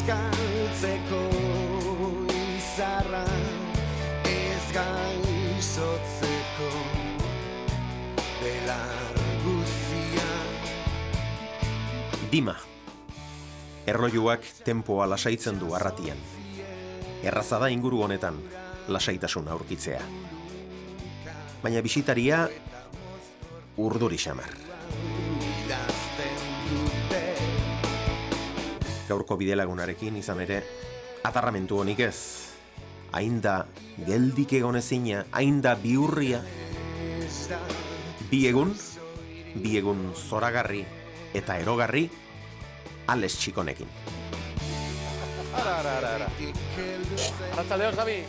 eskaltzeko izarra, ez gaixotzeko belar guzia. Dima. Erlojuak tempoa lasaitzen du arratian. Erraza da inguru honetan lasaitasuna aurkitzea. Baina bisitaria urduri xamar. Gaurko bidelagunarekin izan ere, atarramentu honik ez. Hainda geldik egonezina, hainda bihurria. Bi egun zoragarri eta erogarri, Alex Txikonekin. Ara. Arratsaldeon, Xabi.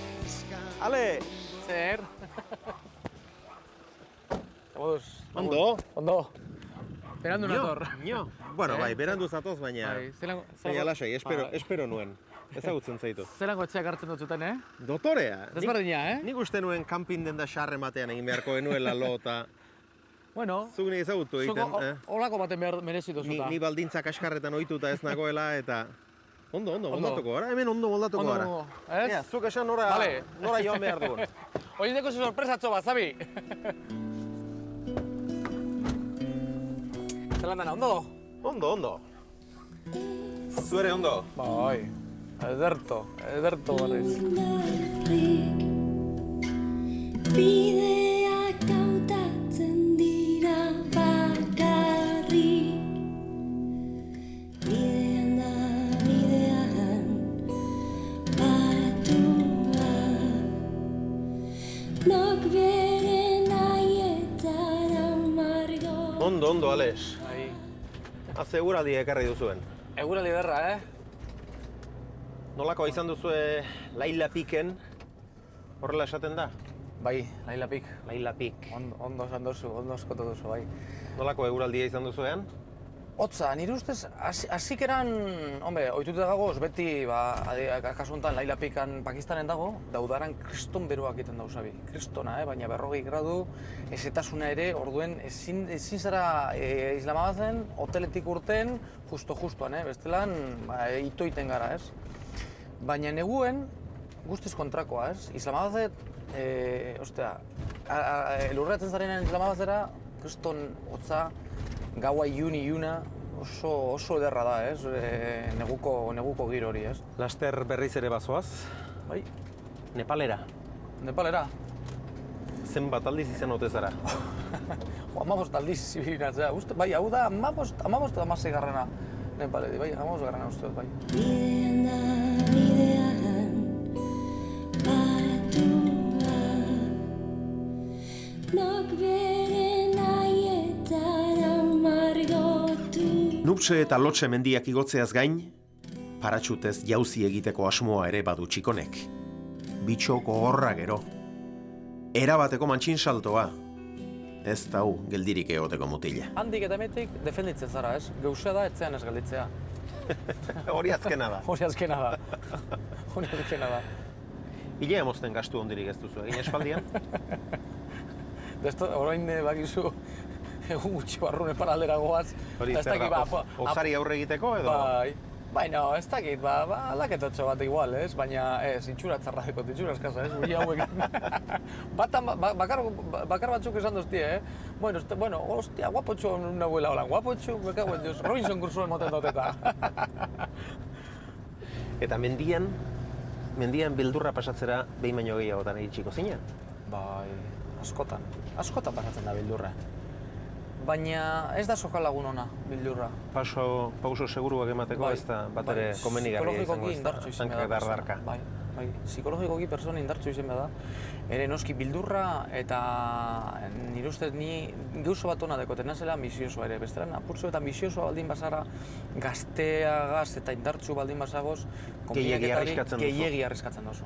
Ale! Zer? Ondo. Berandu nator. Bueno, bai, berandu zatoz, baina... Baina lasai, espero nuen. Ezagutzen zaitu. Zelango etxeak hartzen dut zuten, Dotorea! Desberdina, Nik uste nuen kanpin denda xarre matean egin beharko genuela lo, eta... Bueno, Zuk nik ezagutu egiten. Olako baten merezitu zuta. Ni baldintzak askarretan ohituta ez nagoela, eta... Ondo, moldatuko gara. Hemen ondo moldatuko gara. Ez? Zuk esan nora joan behar dugun. Hori deko zu sorpresatxo bat, Zabi. Zelan dana, ondo? Ondo. Zuere ondo? Bai, ederto barriz. Bideak hautatzen dira bakarrik. Bidean batua. Nok bere nahietara margo. Ondo, Alex. Bai. Azeguraldi ekarri duzuen. Eguraldi berra, Nolako izan duzue Laila Piken, horrela esaten da? Bai, Laila Pik. Laila Pik. Ondo esan duzu, ondo eskotu duzu, bai. Nolako eguraldia izan duzuean? Hotza, nire ustez, hasikeran, ohituta dagoz, beti, kasu honetan Laila Pikan Pakistanen dago, daudaran kriston beroak egiten dago, Xabi. Kristona, baina 40 gradu, ezetasuna ere, orduen, ezin zara Islamabaden, hoteletik urten, justo-justoan, bestelan, ito-iten gara, ez? Baina neguen, guztiz kontrakoa, ez? Islamabad, lurratzen zarenean Islamabadera, kriston hotza, gaua iluna, oso ederra da, ez? Neguko giro hori, ez? Laster berriz ere bazoaz? Bai. Nepalera? Zenbat aldiz izan ote zara? 15 aldiz zibirinatzea, bai, hau da 15 eta 16 garrana Nepaledi, bai, 15 garrana uste dut, bai. Bidean batua. Nok bere nahietara margotu. Nuptse eta Lotse mendiak igotzeaz gain, paratxutez jauzi egiteko asmoa ere badu Txikonek. Bitxo gogorra gero. Erabateko mantxin saltoa. Ez dau geldirik egoteko mutila. Handik eta emetik defenditzen zara, ez? Geusea da, etzean ez gelditzea. Hori azkena da. Hori azkena da. Hilea mozten gastu hondirik ez duzu, egin espaldian? Orain bakizu, egun gutxi barru Nepalaldera goaz. Hori zer da, hozari aurre egiteko edo? Bai, no, ez dakit, aldaketotxo bat igual, ez? Baina, ez, itxura txarradeko, itxura eskasa, ez? Guri hauek. Bakar batzuk esan duztie, Bueno, hostia, guapotxo nahuela holan, guapotxo, bekauen dios, Robinson Crusoe moten doteta. Eta mendian bildurra pasatzera behin baino gehiagotan iritsiko zina? Bai, askotan pasatzen da bildurra. Baina ez da soka lagun ona, bildurra. Pauso seguruak emateko ez da bat ere komenigarria izango ez da, hankak dardarka. Bai, psikologikoki persona indartsu izan da. Ere noski bildurra eta nire ustez ni gauza bat ona dekoten nazela ambiziosoa ere. Bestelan apurtzu eta ambiziosoa baldin bazara, gazteagaz eta indartsu baldin bazagoz, gehiegi arriskatzen duzu.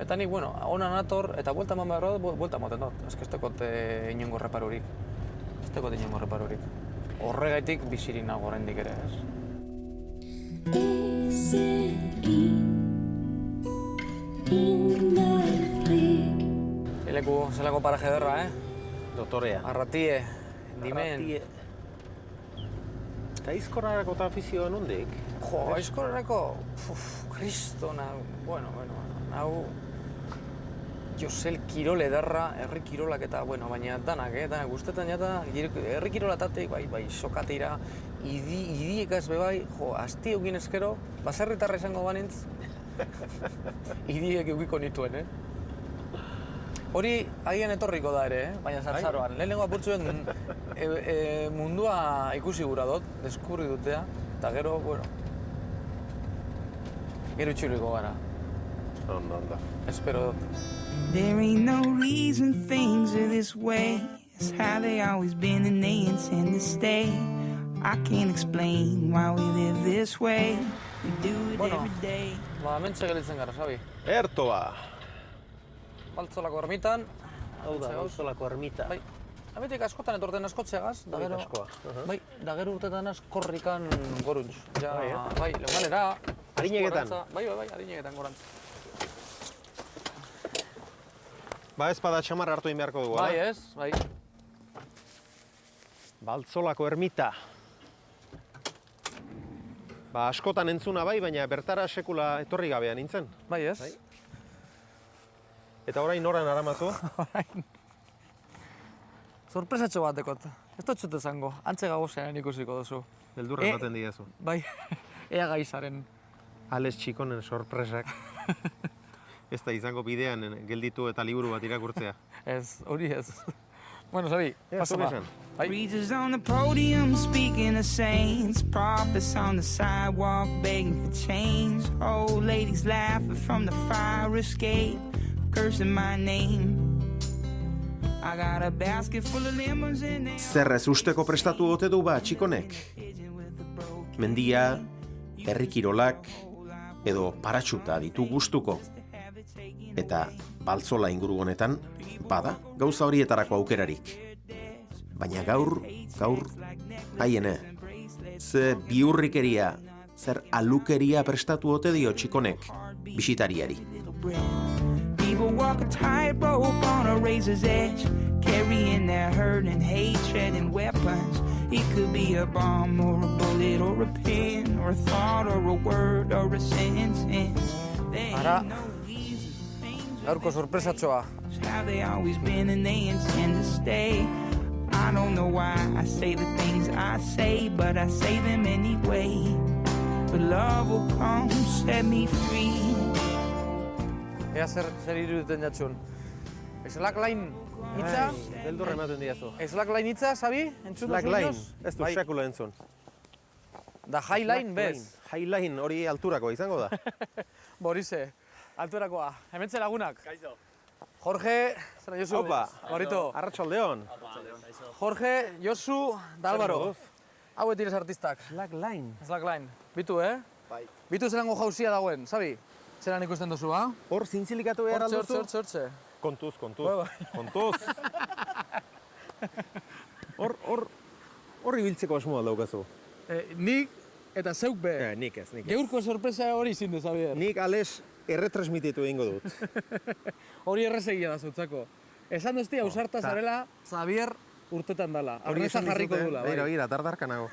Eta nik, ona nator eta buelta eman behar dut, buelta moten dut. Ez ez dekot inongo reparurik. Horregaitik bizirik nago oraindik ere, ez? Zelako paraje derra, Dotorea. Arratie, Dimen. Eta aizkorrarako eta afizioa nondik? Jo, aizkorrarako, kristona, bueno, hau... Josel Kirol ederra, herri kirolak eta, baina danak guztetan jata, herri kirolatatik, bai, sokatira, idiekaz bai, asti eugin eskero, baserritarra izango banintz, idiek eukiko nituen, Hori agian etorriko da ere, baina zartzaroan. Lehenengo apurtzuen mundua ikusi gura dut, deskurri dutea, eta gero, gero itxuriko gara. Ondo. Espero dut. There ain't no reason things are this way. It's how they always been and they intend to stay. I can't explain why we live this way. We do it every day. Mentxe gelitzen gara, Sabi. Ertoa! Baltzolako ermitan. Hau da, Baltzolako ermita. Bai, hemetik askotan etorten askotxeagaz, da gero... Bai, da gero urtetan korrikan goruntz. Bai, leunganera... Harinegetan? Bai, harinegetan gorantz. Ez bada txamar hartu egin beharko dugu, bai, ez, bai. Baltzolako ermita. Askotan entzuna bai, baina bertara sekula etorri gabea nintzen. Bai, ez. Eta orain noran aramazu? Orain... Sorpresatxo bat dekot. Ez dut zute zango, antze gagozean ikusiko duzu. Beldurra ematen diazu. Bai, ea gaizaren. Alex Txikonen sorpresak. Ez da izango bidean gelditu eta liburu bat irakurtzea. Ez, hori ez. Bueno, Sabi, paso ba. Preachers on the podium speaking of saints, prophets on the sidewalk begging for change, old ladies laughing from the fire escape, cursing my name. I got a basket full of lemons in there. Zerrez usteko prestatu ote du Txikonek? Mendia, herri kirolak edo paratxuta ditu gustuko. Eta Baltzola inguru honetan, bada, gauza horietarako aukerarik. Baina gaur, haiene, ze biurrikeria, zer alukeria prestatu ote dio Txikonek bisitariari. People walk a tightrope on a razor's edge, carrying their hurt and hatred and weapons. It could be a bomb or a bullet or a pen or a thought or a word or a sentence. Ara, gaurko sorpresatxoa. How they always been and they intend to stay. I don't know why I say the things I say, but I say them anyway. But love will come, set me free. Ea zer iruditen jatxun. Slackline hitza? Beldurra ematen diazu. Slackline hitza, Sabi? Entzun duzu inoz? Ez du sekula entzun. Da highline bez? Highline hori alturako izango da. Borize, alturakoa. Hementxe lagunak. Kaixo. Jorge, zera Josu. Opa. Gorito. Arratsaldeon. Jorge, Josu, da Álvaro. Hau etirez artistak. Slackline. Bitu, Bai. Bitu zelango jauzia dagoen, Sabi? Zeran ikusten duzu, ha? Hor zintzilikatu behar alduzu? Hortxe. Kontuz. Hor ibiltzeko asmoa daukazu. Nik eta zeuk be. Nik ez. Geurko sorpresa hori zinde, Xavier. Nik ales erretransmititu egingo dut. Hori errezegia da zutzako. Esan duzti ausarta zarela, Xavier urtetan dala. Arneza jarriko dula. Begira, dardarkanago.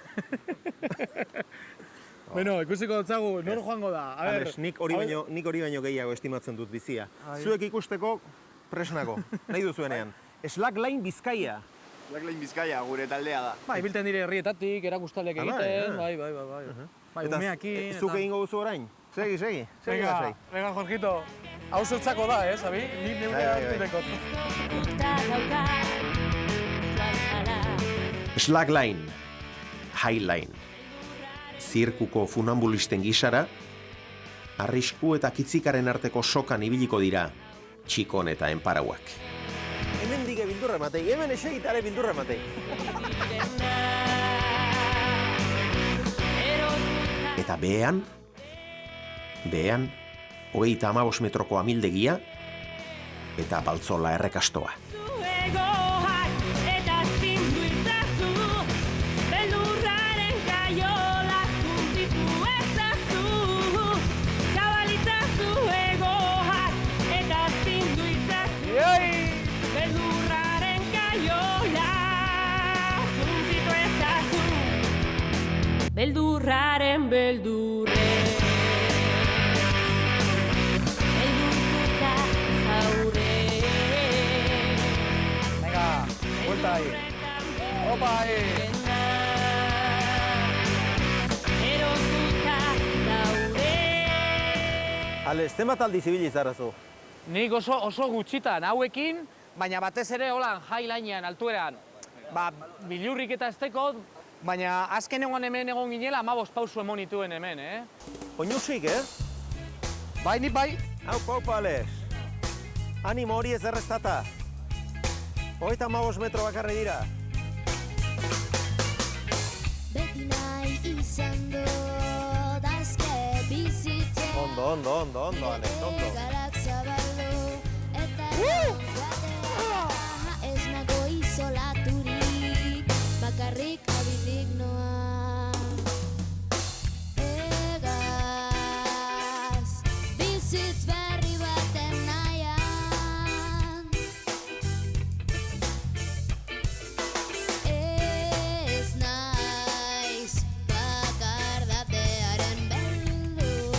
Beno, ikusiko dutzagu, nor joango da. Ales, nik hori baino gehiago estimatzen dut bizia. Zuek ikusteko presnago, nahi duzuenean. Slackline Bizkaia. Slackline Bizkaia, gure taldea da. Bai, bilten dire herrietatik, erakustaleak egiten, bai. Bai, umeakin. Zuk egingo duzu orain? Segi. Venga, Jorgito. Hau zutzako da, Sabi? Ni neure hartu Slackline, highline. Zirkuko funambulisten gisara, arrisku eta kitzikaren arteko sokan ibiliko dira Txikon eta enparauak. Hemen dige bildurra matei, hemen esegitare bildurra matei. Eta behean, 35 metroko amildegia eta Baltzola errekastoa. lurraren beldurrez. Beldurtuta zaurrez. Venga, vuelta ahí. Opa ahí. Erotuta daude. Ale, zenbat aldiz ibili zarazu? Nik oso gutxitan hauekin, baina batez ere holan highlinean, altueran. Ba, bilurrik eta esteko, baina azken egon hemen egon ginela 15 pausu emon nituen hemen, Oinusik, eh? Bai, nik bai. Hau, Ales. Animo hori ez erreztata. 35 metro bakarri dira. Beti nahi izan dut azke bizitzen. Ondo, Ales, ondo. Galak zabaldu eta batea. Ez nago izolaturik, bakarrik abitik noa. Egaz, bizitz berri baten nahian. Ez naiz bakardatearen beldur.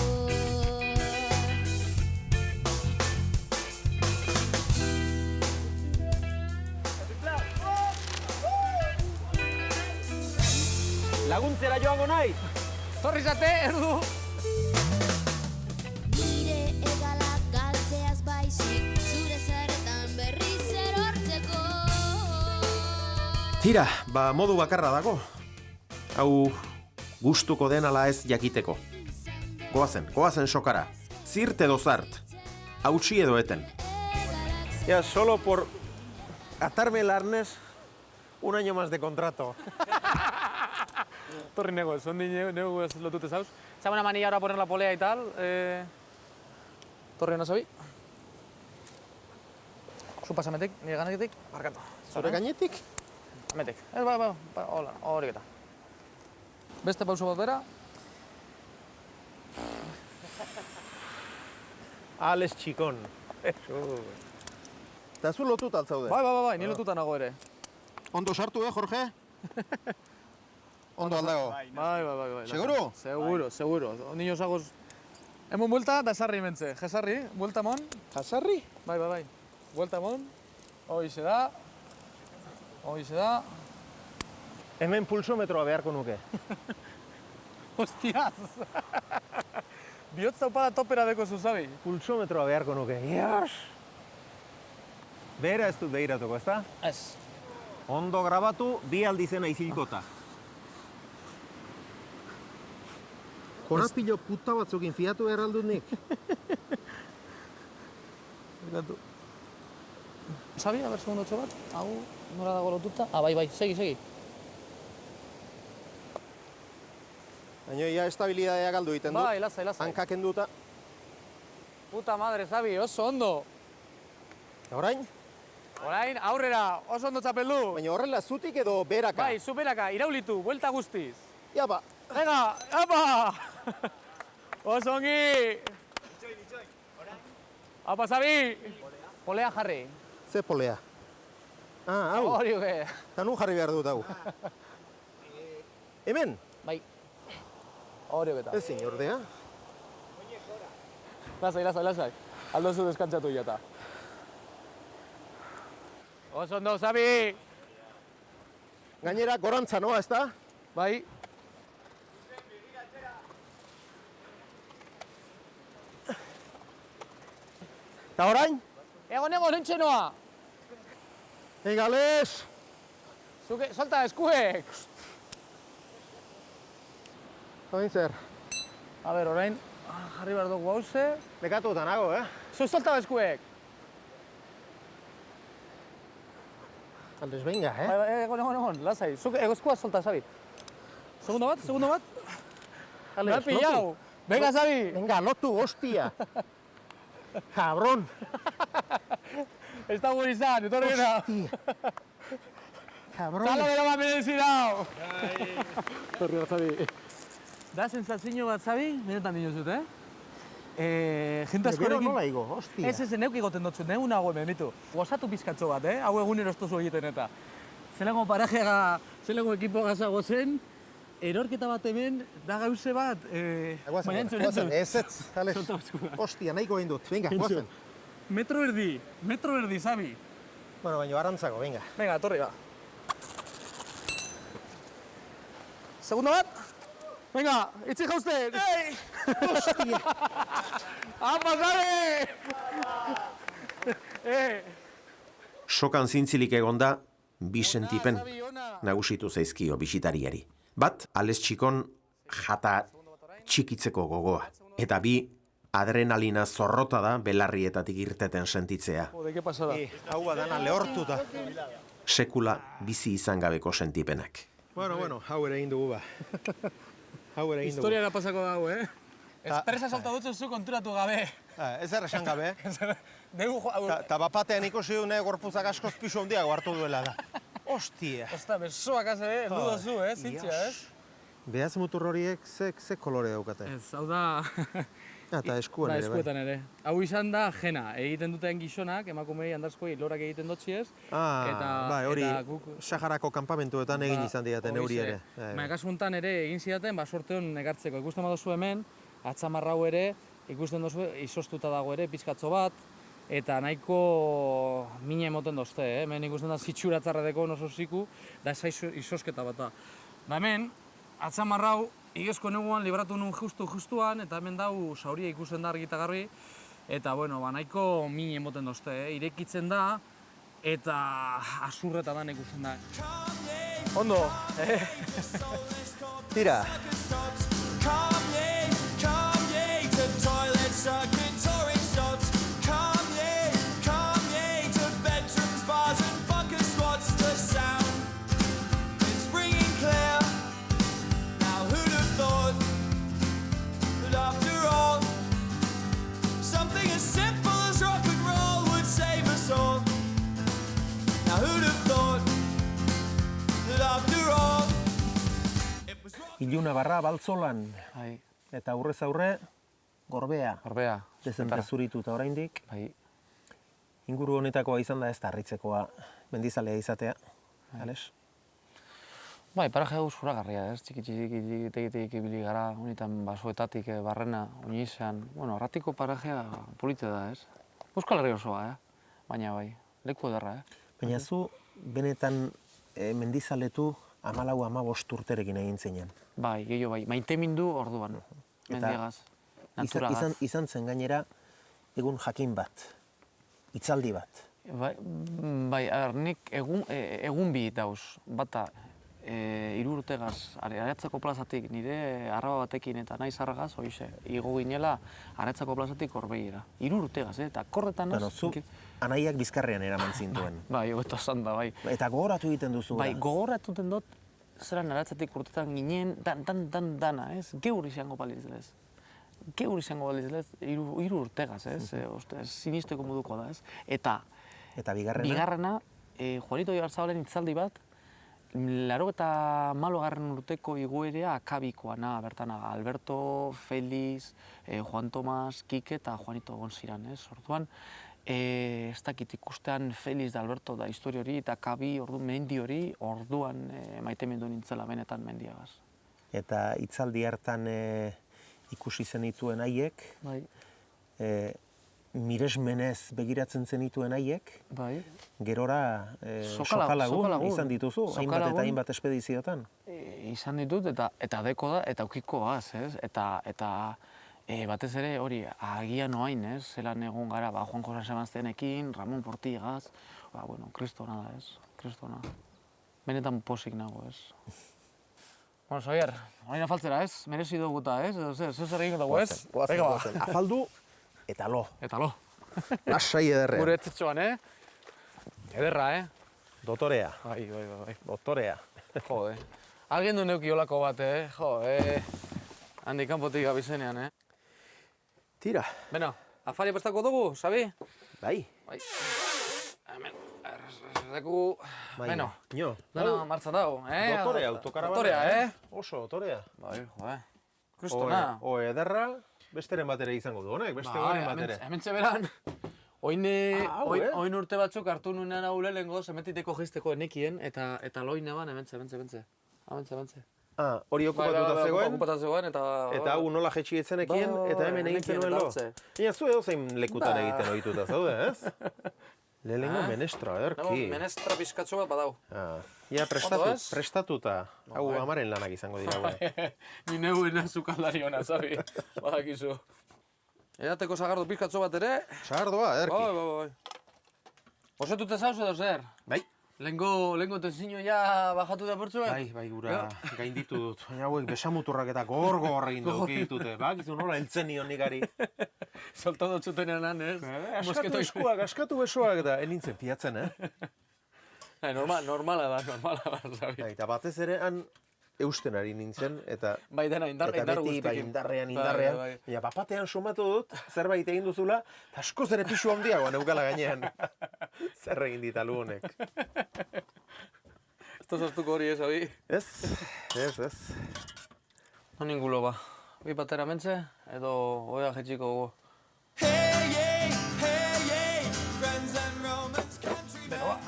Laguntzera joango naiz. Torri zate, erdu. Nire egalak galtzeaz baizik, zure zaretan berriz erortzeko. Tira, ba modu bakarra dago. Hau gustuko den ala ez jakiteko. Goazen sokara. Zirt edo zart. Hautsi edo eten. Ya, solo por atarme el arnés, un año más de contrato. Torri nego, zondi nego ez lotute zauz. Esa buena manilla ahora poner la polea y tal. Torri no sabi. Zu pasametik, nire ganetik, markatu. Zure gainetik? Ametik. Ba, hola, hori eta. Beste pauso bat bera. Ales txikon. Eta zu lotuta altzaude. Bai, ni lotuta nago ere. Ondo sartu, Jorge? Ondo aldago. Bai. Seguro? Seguro. Niño zagoz. Hemon buelta da sarri mentze. Jesarri, buelta mon. Jasarri? Bai. Buelta mon. Hoize da. Hemen pulsometroa beharko nuke. Hostiaz. Bihotz zaupada topera deko zuzabi. Pulsometroa beharko nuke. Ias! Behera ez dut behiratuko, ezta? Ez. Ondo grabatu, bi aldizena izilkota. Korapilo puta batzukin fiatu behar aldut nik. Gatu. Sabi, a ber, segundotxo bat. Hau, nora dago lotuta. Bai, segi. Baina ia estabilidadea galdu egiten du. Bai, lasai. Hankak enduta. Puta madre, Sabi, oso ondo. Eta orain? Orain, aurrera, oso ondo txapeldu. Baina horrela zutik edo beraka? Bai, zuberaka, iraulitu, buelta guztiz. Ja, ba. Venga, apa! Oso ongi! Nitxoi. Apa, Sabi! Polea jarri. Ze polea? Ah, hau. Hori oke. Eta nun jarri behar dut hau. Hemen? Bai. Hori oketa. Ezin, ordea. Lasai. Aldo zu deskantzatu jata. Oso ondo, Sabi! Gainera, gorantza noa, ezta? Bai. Eta orain? Egon, nintxe noa! Egales! Zuke, solta eskuek! Oin zer? A ber, orain, jarri behar dugu hauze. Nekatuta nago, Zu, solta eskuek! Aldez benga, Bai, egon, lasai. Zuke, eskua solta, Sabi. Segundo bat. Ales, Me pillau. Venga, Sabi! Venga, lotu, hostia! Cabron! Ez da gure izan, etorri gena. Cabron! Zalo gero bat merezi dau! Torri bat, Sabi. Da, sensazio bat, Sabi, benetan dinozut, Jente asko Gero nola igo, hostia. Ez, neuk egoten dutzu, neuk nago hemen, bitu. Gozatu pizkatxo bat, hau egunero estozu egiten eta. Zelango parajeaga, zelango ekipo gazago zen, erorketa bat hemen, da gauze bat, baina entzun. Ez, Alex. Ostia, nahiko egin dut, venga, guazen. Metro erdi, Sabi. Bueno, baina arantzako, venga. Venga, torri ba. Segundo bat. Venga, itxi jausten. Ei! Ostia! Apa, Sabi! Sokan zintzilik egonda, bi sentipen nagusitu zaizkio bisitariari. Bat, Alex txikon jata txikitzeko gogoa. Eta bi, adrenalina zorrota da belarrietatik irteten sentitzea. Jode, ¿qué pasada? Hau dana lehortuta. Sekula bizi izan gabeko sentipenak. Bueno, hau ere egin dugu ba. Hau ere egin dugu. Historiara pasako dago, Espresa salta dutzu zu konturatu gabe. Ez esan gabe, Degu Ta bapatean ikusi dune gorpuzak askoz pisu handiago hartu duela da. Ostia! Osta, besoak haze, dudozu, zitzia, Behaz mutur horiek ze kolore daukate? Ez, hau da... Eta eskuan ere, bai. Eskuetan ere. Hau izan da jena, egiten duten gizonak, emakumei handarzkoi lorak egiten dotxiez. Bai, hori Saharako kanpamentuetan egin izan diaten euri ere. Baina kasu honetan ere egin zidaten, sorte hon ekartzeko. Ikusten baduzu hemen, atzamarrau ere, ikusten duzu izostuta dago ere, pizkatzo bat, eta nahiko mina emoten dozte, hemen ikusten da zitsura atzarradeko oso ziku, da ez izosketa bat da. Da hemen, atzamarrau, igezko neguan libratu nun justuan, eta hemen dau sauria ikusten da argi eta garbi, eta bueno, nahiko mina emoten dozte, irekitzen da, eta azurretan ikusten da. Ondo! Tira! Iluna barra baltzolan, eta aurrez aurre, gorbea. Gorbea. Dezente zurituta oraindik. Inguru honetakoa izan da ez da harritzekoa mendizalea izatea, Alex? Bai, paraje hau zuragarria, txiki-txiki ibili gara, honetan basoetatik barrena, oinizan, bueno, arratiko parajea polite da, ez? Euskal Herri osoa, baina bai, leku ederra, Baina zu, benetan mendizaletu 14-15 urterekin egin zeinen. Bai, gehiago bai, maitemindu orduan, mendiagaz, naturagaz. Izan zen gainera, egun jakin bat, hitzaldi bat. Bai, nik egun bi dauz, bata, 3 urtegaz, Aretzako plazatik nire arraba batekin eta naiz arragaz, hoize, igo ginela Aretzako plazatik Orbeira. 3 urtegaz, eta korretan az... Zu, anaiak Bizkarrean eraman zintuen. Bai, hobeto esan da, bai. Eta gogoratu egiten duzu. Bai, gogoratu den dut, zeran Aretzatik urtetan ginen, dana, ez? Geur izango baliz lez. Geur izango baliz lez, 3 urtegaz, ez? Sinisteko moduko da, ez? Eta bigarrena, Juanito Ibarzabalen hitzaldi bat, 84 urteko igoerea akabikoana, bertana Alberto, Feliz, Juan Tomas, Kike eta Juanito egon ziren, ez? Orduan, ez dakit ikustean Feliz da Alberto da histori hori eta Kabi, mendi hori, orduan maitemendu nintzela benetan mendiagaz. Eta hitzaldi hartan ikusi zenituen haiek, miresmenez begiratzen zenituen haiek, gerora sokalagun izan dituzu, hainbat eta hainbat espediziotan. Izan ditut eta deko da, eta aukikoaz, ez? Eta batez ere hori agian oain, ez? Zelan egon gara, Juan José Sebastianekin, Ramon Portigaz, bueno, kristona da, ez? Kristona. Benetan posik nago, ez? Bueno, Xavier, orain afaltzera, ez? Merezi duguta, ez? Zer egin dugu, ez? Afaldu eta lo. Eta lo. Lasai ederrean. Gure etzetxoan, Ederra, Dotorea. Bai. Dotorea. Jode. Alguien du neuki olako bat, Handik kanpotik abizenean, Tira. Beno, afari prestako dugu, Xabi? Bai. Hemen, errezeku... Beno, dana martzan dago, Dotorea, autokarabana. Oso, dotorea. Bai, jode. Kristona. Ederra. Besteren batere izango du honek, beste honen batere. Hementxe beran, oin urte batzuk hartu nuenean hau lehengo, zemetiteko geizteko enekien, eta loin eban, hementxe. Hementxe. Hori okupatuta zegoen, Okupatuta zegoen, eta hau nola jetxi etzenekien, eta hemen egin zenuen lo. Baina zu edozein lekutan egiten ohituta zaude, ez? Lehenengo menestra, ederki. Menestra pizkatxo bat badau. Ia prestatuta. Hau amaren lanak izango dira. Ni neuena zukaldari hona, zabi, badakizu. Edateko sagardo pizkatxo bat ere. Sagardoa, ederki. Bai. Osetute zauz edo zer? Bai. Lengo tensiño ja bajatu da portzuen? Bai, gura gainditu dut. Baina hauek besamuturrak eta gor egin ditute. Bakizu nola heltzen nion nikari. Soltado txutenean, ez? Askatu eskuak, askatu besoak eta enintzen fiatzen, Normala da, zabi. Eta batez ere han eusten ari nintzen, eta Bai, dena, indar guztiekin. indarrean. Bai. Ja, bapatean somatu dut, zerbait egin duzula, eta askoz ere pisu handiagoa neukala gainean. Zer egin dit alu honek. Ez da sortuko hori ez, abi? Ez. Non ningulo ba. Bi batera mentze, edo oea jetxiko gogo. Beno ba.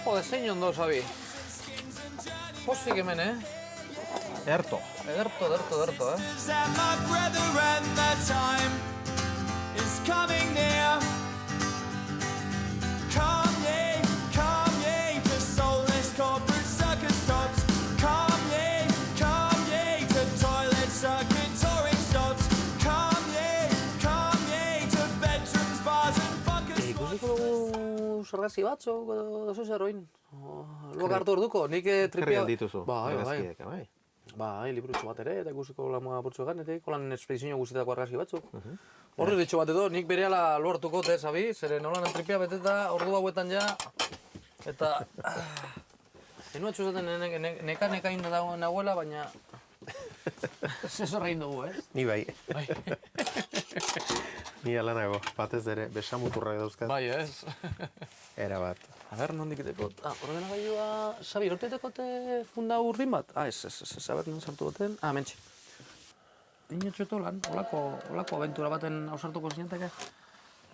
Jode, zein ondo, Sabi. Pozik hemen, Erto. Ederto, eh? And my brethren, the time is coming near. Come ye, to soulless corporate circus stops. Come ye, to toilet circuit touring stops. Come ye, to bedrooms, bars and buckets. Ikusiko dugu sargazi batzuk, edo zeroin. Luak hartu orduko, nik tripia... Herri dituzu. Bai. Bai, liburutxo bat ere, eta ikusiko lamua burtsu ganetik, holan espedizio guztietako argazki batzuk. Horri ditxo bat edo, nik berehala lortuko, Sabi, zeren holan tripia beteta, ordu hauetan ja, eta... Enu atxu zaten neka inda dagoen nahuela, baina... Zezorra egin dugu, Ni bai. Ni alanago, batez ere, besamuturrak dauzkat. Bai, ez? Era bat. A ber, nondik eteko, ordenagailua, Sabi, hortetekote funda urrin bat? Ez, a ber, non sartu baten, mentxe. Inotxoto lan, holako aventura baten ausartuko zinateke,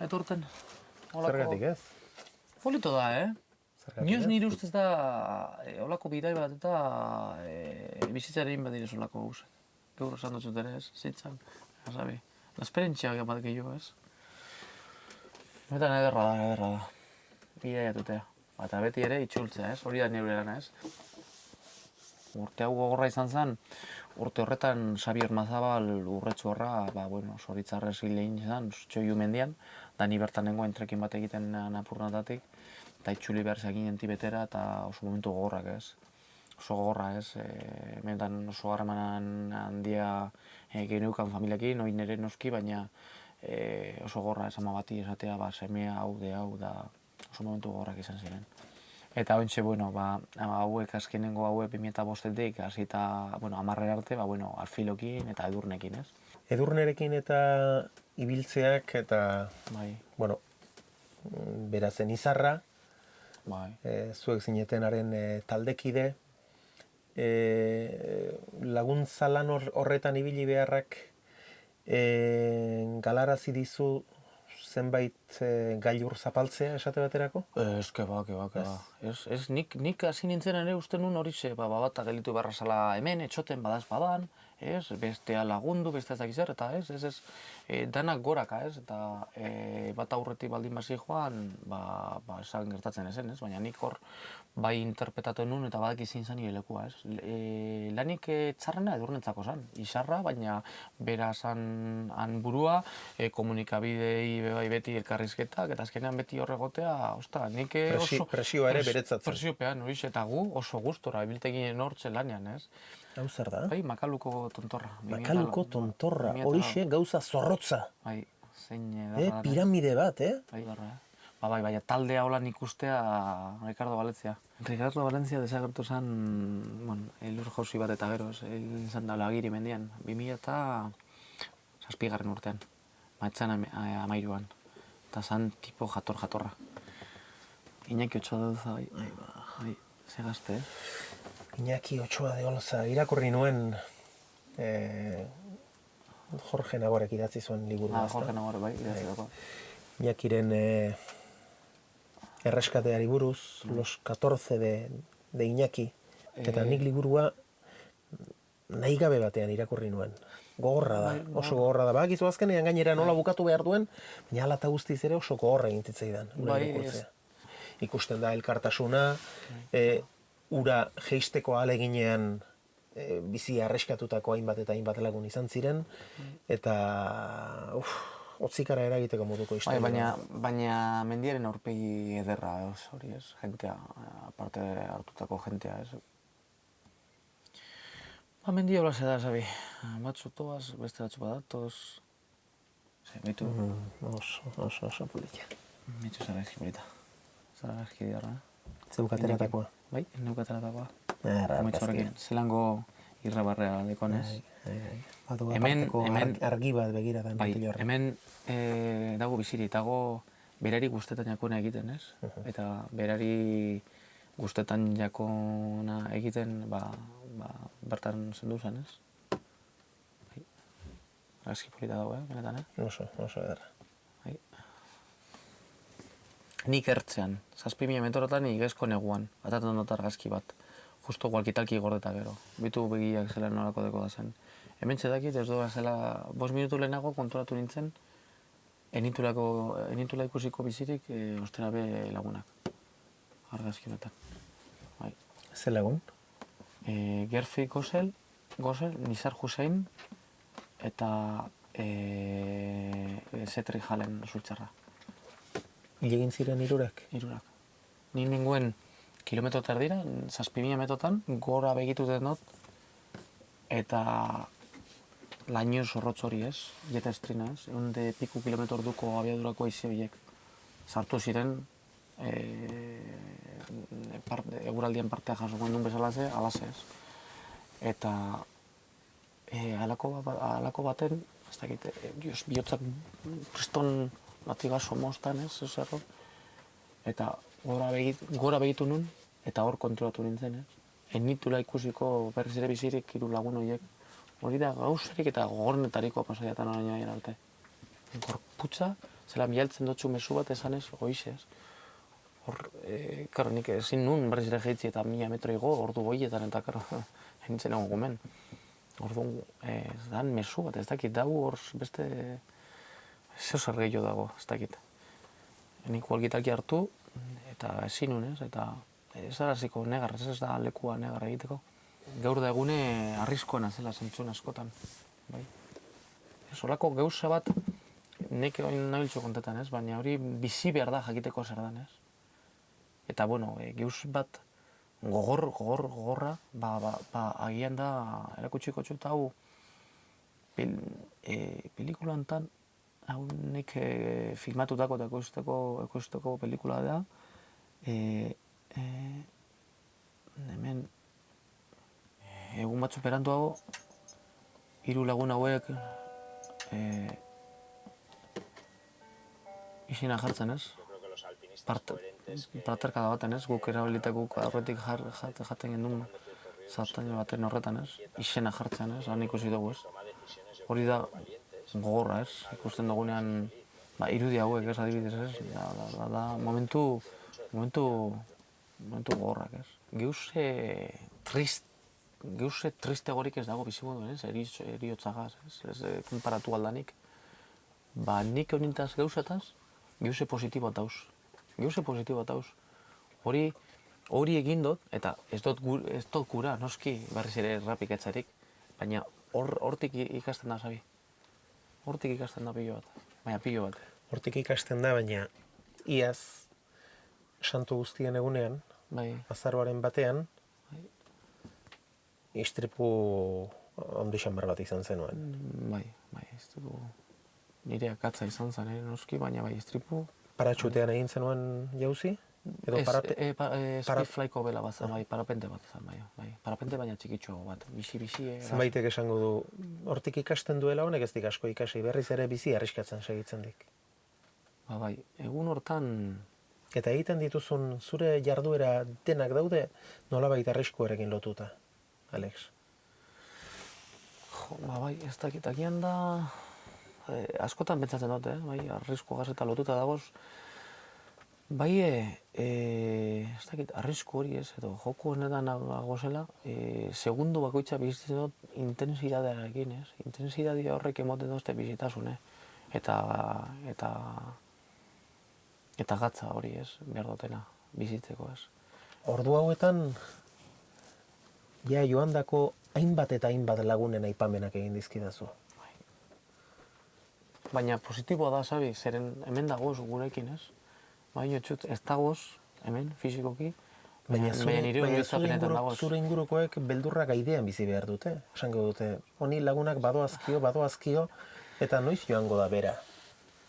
etorten. Zergatik ez? Polito da, Nioz nire ustez da, holako bidai bat eta bizitzaren badirez holako gauze. Gaur esan dut ere ez, zitzan, Sabi. Esperientziak bat gehiago ez. Betan ederra da. Bidea tutea. Eta beti ere itxultzea, hori da neure lana, Urte hau gogorra izan zen, urte horretan Xabier Mazabal urretxu horra, zoritzarrez hile egin zen, Txoiu mendian, da ni bertan nengoen trekin bat egiten Napurnatatik, eta itxuli behar zeginen Tibetera, eta oso momentu gogorrak Oso gogorra hemenetan oso harremanan handia geneukan familiakin, oin ere noski, baina oso gogorra ama bati esatea, semea hau, da oso momentu gogorrak izan ziren. Eta ointxe, hauek azkenengo hauek 2005-etik, hasi eta, 10 arte, alfilokin eta edurnekin, ez? Edurnerekin eta ibiltzeak eta, berazen izarra, zuek zinetenaren taldekide, laguntza lan horretan ibili beharrak galarazi dizu zenbait gailur zapaltzea esate baterako? Ez, keba. Ez, nik hasi nintzen ere uste nun horixe, bat gelitu beharra zala hemen, etxoten badaz badan, bestea lagundu, bestea ez dakizar, eta ez, danak goraka, eta bat aurretik baldin basi joan, esan gertatzen ezen, baina nik hor bai interpretatu nun eta badak izin zen lekua, Lanik txarrena edurnentzako zen, izarra, baina bera zan burua, komunikabidei beti elkarrizketak, eta azkenean beti horregotea, nik oso... Presioa ere beretzatzen. Presiopean, horixe, eta gu oso gustora, bilteginen hortzen lanean, Hau zer da? Bai, Makaluko tontorra. Makaluko tontorra, horixe gauza zorrotza. Bai, zein piramide bat, Bai, bai, taldea holan ikustea Ricardo Valencia. Ricardo Valencia desagertu zen, elur jauzi bat eta gero, izan da Lagiri mendian, 2007 urtean, Maitzan 13an, eta zan tipo jatorra. Iñaki Otxoa Deolza, bai, ze gazte, Iñaki Otxoa Deolza, irakurri nuen Jorge Nagorek idatzi zuen liburu. Jorge Nagorek, bai, idatzi dago. Iñakiren erreskateari buruz, los 14 de Iñaki. Eta nik liburua nahi gabe batean irakurri nuen. Gogorra da, oso gogorra da. Bakizu azkenean gainera nola bukatu behar duen, baina hala eta guztiz ere oso gogorra egin zitzaidan. Irakurtzea. Ikusten da elkartasuna, ura jeisteko ahaleginean bizi arreskatutako hainbat eta hainbat lagun izan ziren, eta hotzikara eragiteko moduko historia. Baina mendiaren aurpegi ederra, hori ez, jentea, aparte hartutako jentea, ez. Mendia hola da, sabi. Batzu toaz, beste batzu badatoz. Baitu... Oso politia. Baitu zara eski polita. Zara eski diarra. Zeukateratakoa. Bai, neukateratakoa. Horrekin. Zelango irrabarrea dekonez. Badu aparteko argi bat begiratan. Bai, hemen dago bizirik, dago berari guztetan jakona egiten, ez? Eta berari guztetan jakona egiten, bertan zendu zen, ez? Bai. Argazki polita dago, benetan, Oso ederra. Bai. Nik ertzean, 7.000 metrotan igezko neguan, ataten dut argazki bat. Justo gualkitalki gordeta gero. Bitu begiak zela nolako deko da zen. Hemen txedakit ez doa zela 5 minutu lehenago konturatu nintzen, enintula ikusiko bizirik osterabe lagunak. Argazki honetan. Bai. Ze lagun? Gerfi Gosel, Nizar Hussein eta Setri Jalen Zutxarra. Hil egin ziren hirurak? Hirurak. Ni nengoen kilometro terdira, 7.000 metrotan, gora begituten dut, eta laino zorrotz hori ez, jeta estrina ez, onde piku kilometro orduko abiadurako aize horiek sartu ziren, eguraldian partea jaso duen bezalaze, alase ez. Eta halako baten, ez dakit, bihotzak kriston latigazo moztan ez, zerro. Eta gora begitu nun, eta hor konturatu nintzen ez. Enitula ikusiko berriz ere bizirik 3 lagun horiek. Hori da gauzarik eta gogornetariko pasaiatan oraino arte. Gorputza, zela bialtzen dutxu mezu bat esanez, goizez. Hor, karo, nik ezin nun berriz ere jeitzi eta 1000 metro igo, ordu goietan eta, karo, nintzen egon gomen. Ordu, dan mezu bat, ez dakit, dago hor beste, zer gehiago dago, ez dakit. Nik walkitalki hartu, eta ezin nun, ez, eta ez araziko negar, ez da lekua negar egiteko. Gaur da egune arriskoena zela zentzun askotan, bai. Solako gauza bat, nik nabiltzu kontetan, ez, baina hori bizi behar da jakiteko zer dan, ez. Eta, bueno, geuz bat gogorra, agian da erakutsiko txut hau pelikulantan, hau nik filmatutako eta ekosteko pelikula da, hemen egun batzu perantuago, 3 lagun hauek izena jartzen ez, parterkada baten ez, guk erabilitakuk aurretik jaten gendun zartaino baten horretan ez, izena jartzen ez, han ikusi dugu ez. Hori da gogorra ez, ikusten dugunean irudi hauek ez adibidez ez, da momentu gogorrak ez. Geuse tristegorik ez dago bizimoduen ez, eriotzagaz ez, konparatu aldanik. Nik honintaz geusataz, geuse positibo atauz. Hori egin dut, eta ez dut gura, noski berriz ere errapik etzarik, baina hortik ikasten da, Sabi. Hortik ikasten da pilo bat. Hortik ikasten da, baina iaz santu guztien egunean, azaroaren batean, istripu ondo xamar bat izan zenuen. Bai, istripu nire akatza izan zen, noski, baina istripu... Paratxutean egin zenuen jauzi? Speedflyko bela bat zen, parapente bat zen, bai. Parapente baina txikitxoago bat, bizi. Zenbaitek esango du, hortik ikasten duela honek ez dik asko ikasi, berriz ere bizi arriskatzen segitzen dik. Bai, egun hortan... Eta egiten dituzun zure jarduera denak daude, nolabait arriskuarekin lotuta, Alex? Bai, ez dakit, agian da... Askotan pentsatzen dut, bai, arrisku gazeta lotuta dagoz. Bai, ez dakit, arrisku hori ez, edo joko honetan gozela, segundo bakoitza bizitzen dut intensidadearekin, ez? Intensidadia horrek emoten dozte bizitasune. Eta gatza hori, ez, behar dutena, bizitzeko, ez. Ordu hauetan, ja joandako hainbat eta hainbat lagunen aipamenak egin dizkidazu. Baina positiboa da, sabi, zeren hemen dagoz gurekin, ez? Baina txut, ez dagoz, hemen, fizikoki, baina zure ingurukoek beldurrak aidean bizi behar dute. Esango dute, honi lagunak badoazkio, eta noiz joango da bera.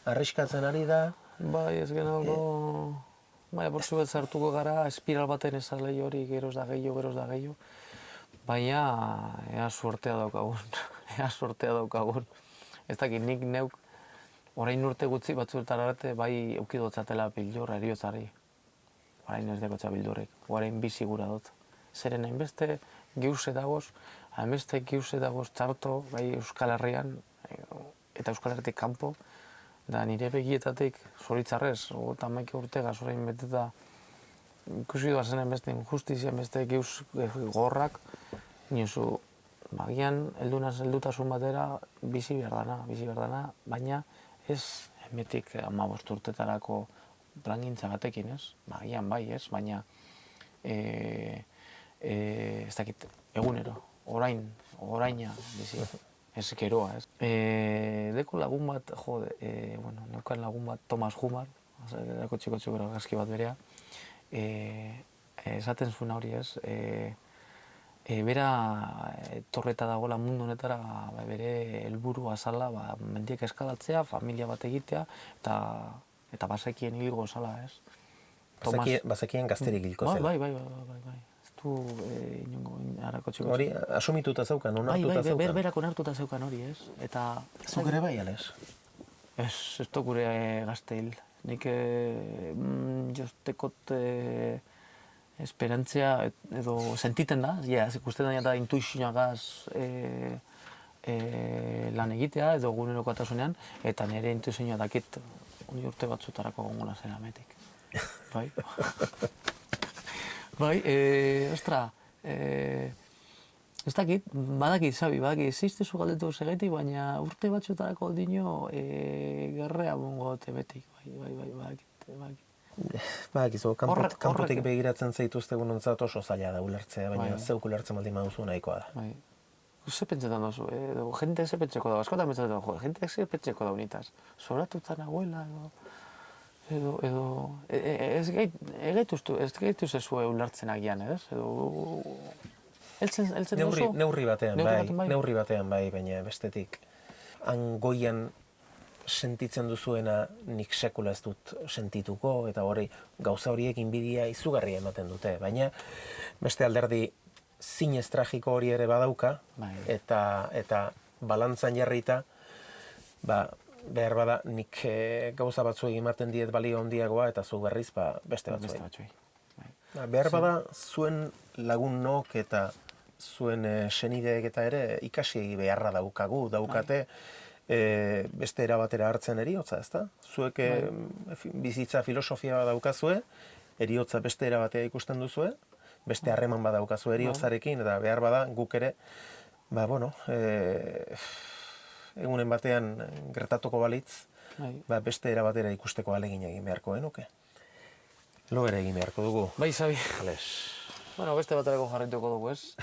Arriskatzen ari da. Bai, ez genauko, bai, bortzu bat zartuko gara, espiral baten ezarlei hori, geroz da gehiago. Baina, ea suertea daukagun. Ez dakit, nik neuk, orain urte gutxi batzuetara arte, bai eukidotzatela bildurra eriotzari. Orain ez dekotza bildurrek, orain bizi gura dut. Zeren hainbeste giuze dagoz txarto, bai Euskal Herrian, eta Euskal Herritik kanpo, da nire begietatik, zoritzarrez, 31 urtegaz orain beteta, ikusi duazen hainbeste injustizia, hainbeste giuz gorrak, niozu, bagian, heldutasun batera bizi behar dana, baina ez hemetik 15 urtetarako plangintza batekin, ez? Bagian bai, ez? Baina ez dakit, egunero, oraina bizi, ez geroa, ez? Deko lagun bat, neukan lagun bat, Tomas Humar, erako txiko gazki bat berea, esaten zuen hori, ez? Bera torreta dagoela mundu honetara bere helburu azala mendiek eskalatzea, familia bat egitea eta bazekien hilgo zala, ez? Bazekien gazterik hilko zela. Bai. Ez du inongo harako txiko. Hori asumituta zeukan, onartuta zeukan. Bai, berak onartuta zeukan hori, ez? Eta zuk ere bai, ales? Ez dut gure gazte hil. Nik jostekot esperantzia edo sentiten da, ikusten da eta intuizioagaz lan egitea edo egunerokotasunean, eta nire intuizioa dakit honi urte batzutarako gongona zen ametik. Bai. Bai, ostra, ez dakit, badakit, existizu galdetu segeti, baina urte batzutarako dino gerrea mongo tebetik, bai. Bakizu, kanpotik begiratzen zaituzte gunontzat oso zaila da ulertzea, baina zeuk ulertzen baldin baduzu nahikoa da. Bai. Ze pentsetan dozu, jente ze pentseko da, askotan pentsetan da, jente ze pentseko da unitaz. Zoratuta nagoela, edo, ez gaituz zezue ulertzen agian, ez? Edo, eltzen dozu? Neurri batean bai, baina bestetik. Goian sentitzen duzuena nik sekula ez dut sentituko, eta hori gauza horiek inbidia izugarria ematen dute. Baina beste alderdi zinez tragiko hori ere badauka, eta balantzan jarrita, behar bada nik gauza batzuek ematen diet balio handiagoa, eta zu berriz beste batzuei. Behar bada zuen lagunok eta zuen senideek eta ere ikasi beharra daukate, beste erabatera hartzen eriotza, ezta? Zuek bizitza filosofia daukazue, eriotza beste erabatea ikusten duzue, beste harreman badaukazu eriotzarekin, eta behar bada guk ere, egunen batean gertatuko balitz, beste erabatera ikusteko ahalegin egin beharko genuke. Lo ere egin beharko dugu. Bai, Xabi. Beste baterako jarrituko dugu, ez?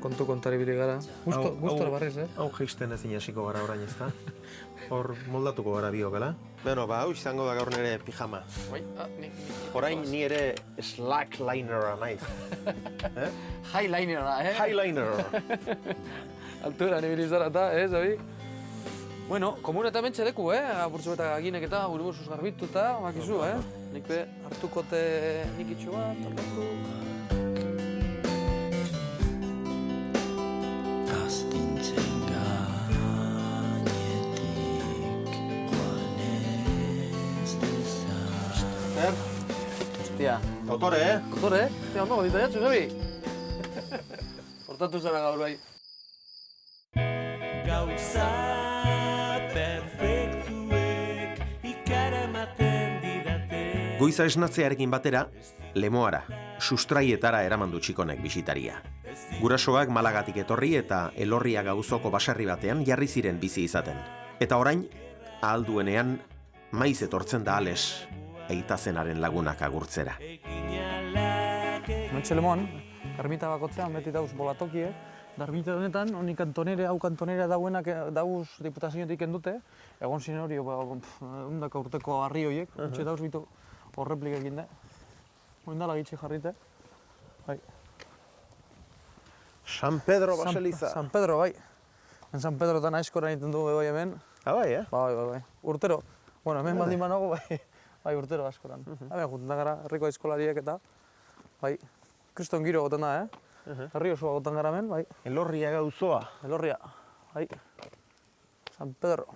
Kontu kontari bile gara. Gustora barriz, Hau geisten ezin hasiko gara orain, ezta? Hor moldatuko gara biokala. Hau izango da gaur nire pijama. Orain ni ere slacklinera naiz. Highlinera, Highliner. Altura nibili zara eta, Xabi? Bueno, komuna mentxe deku, apurtzu eta ginek eta burubuzuz garbituta, bakizu, Nik be hartukote nikitxo bat, tokatu. Hostia. Autore, Hostia, ondo, dita jatzu, Xabi? Portatu zara gaur bai. Gauza perfektuek ikaramaten Goiza esnatzearekin batera, Lemoara, sustraietara eraman du Txikonek bisitaria. Gurasoak Malagatik etorri eta Elorriaga auzoko baserri batean jarri ziren bizi izaten. Eta orain, ahal duenean, maiz etortzen da Ales, aita zenaren lagunak agurtzera. Noitxe Lemon, ermita bakotzean beti dauz bolatokie, da ermita honetan, honi kantonera dauenak dauz diputazioetik endute, egon zinen hori, undaka urteko harri horiek, noitxe dauz bitu horreplik egin da. Oindala gitxe jarrite. Bai. San Pedro baseliza. San Pedro, bai. En San Pedro tan aizkoran egiten dugu bai hemen. Bai, Bai. Urtero. Bueno, hemen baldin banago, bai urtero askoran. Hemen juntan gara, herriko aizkolariek eta, bai, kriston giro goten da, Herri osoa goten gara hemen, bai. Elorriaga auzoa. Elorria, bai. San Pedro.